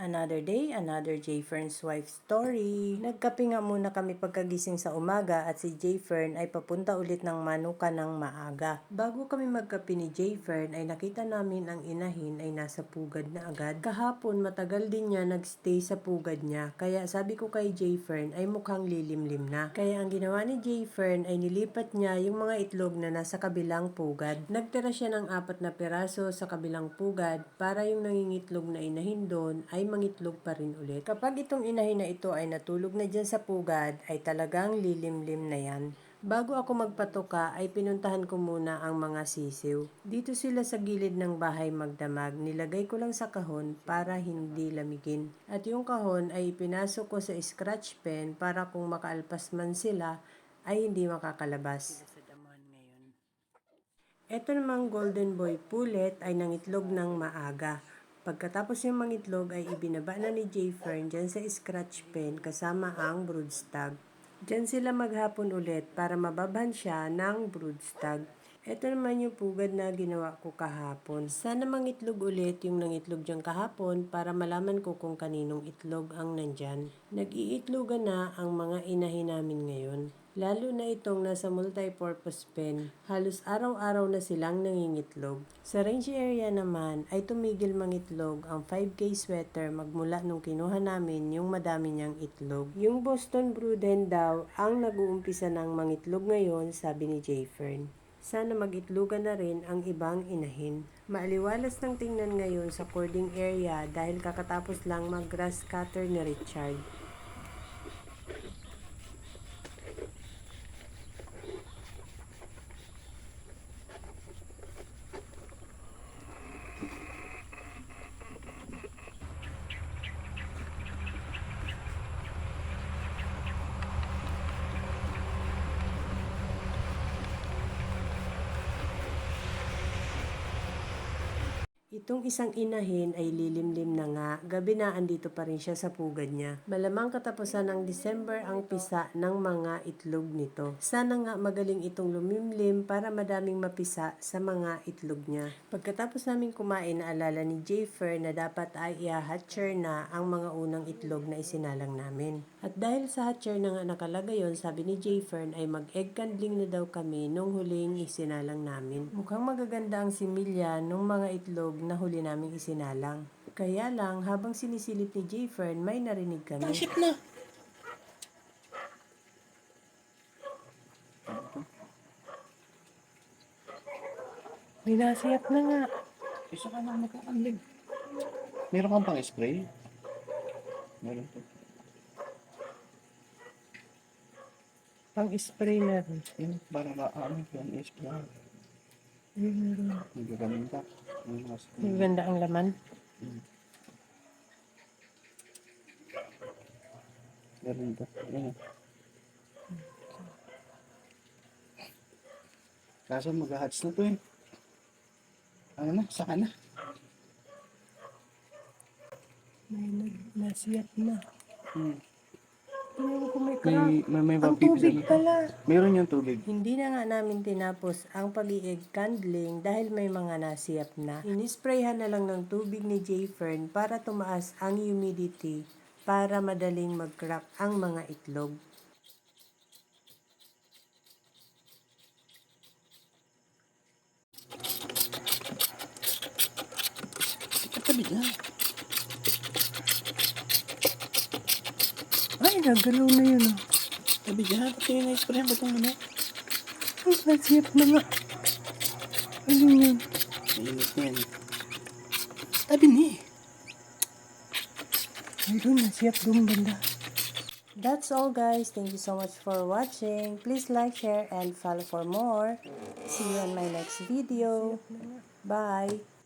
Another day, another Jayfern's wife story. Nagkape nga muna kami pagkagising sa umaga at si Jayfern ay papunta ulit ng Manuka ng maaga. Bago kami magkape ni Jayfern ay nakita namin ang inahin ay nasa pugad na agad. Kahapon matagal din niya nagstay sa pugad niya, kaya sabi ko kay Jayfern ay mukhang lilimlim na. Kaya ang ginawa ni Jayfern ay nilipat niya yung mga itlog na nasa kabilang pugad. Nagtira siya ng 4 na piraso sa kabilang pugad para yung nangingitlog na inahin doon ay mangitlog pa rin ulit. Kapag itong inahin na ito ay natulog na dyan sa pugad ay talagang lilimlim na yan. Bago ako magpatuka ay pinuntahan ko muna ang mga sisiw. Dito sila sa gilid ng bahay magdamag. Nilagay ko lang sa kahon para hindi lamigin. At yung kahon ay ipinasok ko sa scratch pen para kung makaalpas man sila ay hindi makakalabas. Ito namang golden boy pullet ay nangitlog ng maaga. Pagkatapos yung mangitlog ay ibinaba na ni Jayfern dyan sa scratch pen kasama ang broodstag. Dyan sila maghapon ulit para mababhan siya ng broodstag. Ito naman yung pugad na ginawa ko kahapon. Sana mangitlog ulit yung nangitlog dyan kahapon para malaman ko kung kaninong itlog ang nandyan. Nag-iitlogan na ang mga inahin namin ngayon. Lalo na itong nasa multi-purpose pen. Halos araw-araw na silang nangingitlog. Sa range area naman ay tumigil mangitlog ang 5K sweater magmula nung kinuha namin yung madami niyang itlog. Yung Boston Brood Hen daw ang nag-uumpisa ng mangitlog ngayon, sabi ni Jayfern. Sana mag-itlogan na rin ang ibang inahin. Maaliwalas ng tingnan ngayon sa cording area dahil kakatapos lang mag-grass cutter ni Richard. Itong isang inahin ay lilimlim na nga, gabi na andito pa rin siya sa pugad niya. Malamang katapusan ng December ang pisa ng mga itlog nito. Sana nga magaling itong lumimlim para madaming mapisa sa mga itlog niya. Pagkatapos namin kumain, naalala ni Jayfern na dapat ay i-hatcher na ang mga unang itlog na isinalang namin. At dahil sa hatcher na nga nakalagay yon, sabi ni Jayfern ay mag-egg candling na daw kami nung huling isinalang namin. Mukhang magaganda ang similya nung mga itlog na huli naming isinalang. Kaya lang, habang sinisilip ni Jayfern, may narinig kami. Shit na! Binasiyap na nga. Isa ka na magkakalig. Meron kang pang spray? Meron po. Pang-spray na rin. Yun, para maaamig yung spray. Nagaganda. Maganda ang laman. Meron po. Ayan. Kaso mag-hatch na to eh. Ano na, saka na. May nasiyap na. Tingnan ko may May ang tubig pala. Meron yung tubig. Hindi na nga namin tinapos ang pag-i-egg candling dahil may mga nasiyap na. Inisprayhan na lang ng tubig ni Jayfern para tumaas ang humidity para madaling mag-crack ang mga itlog. Tabi na. Ay, nagalaw na yun. Tabi dyan. Pati yung na-spray ba itong ano? Ay, nasiyap na nga. Ano yun? Mainit na yan. Tabi ni. Ayun, nasiyap doon banda. That's all guys. Thank you so much for watching. Please like, share, and follow for more. See you on my next video. Bye!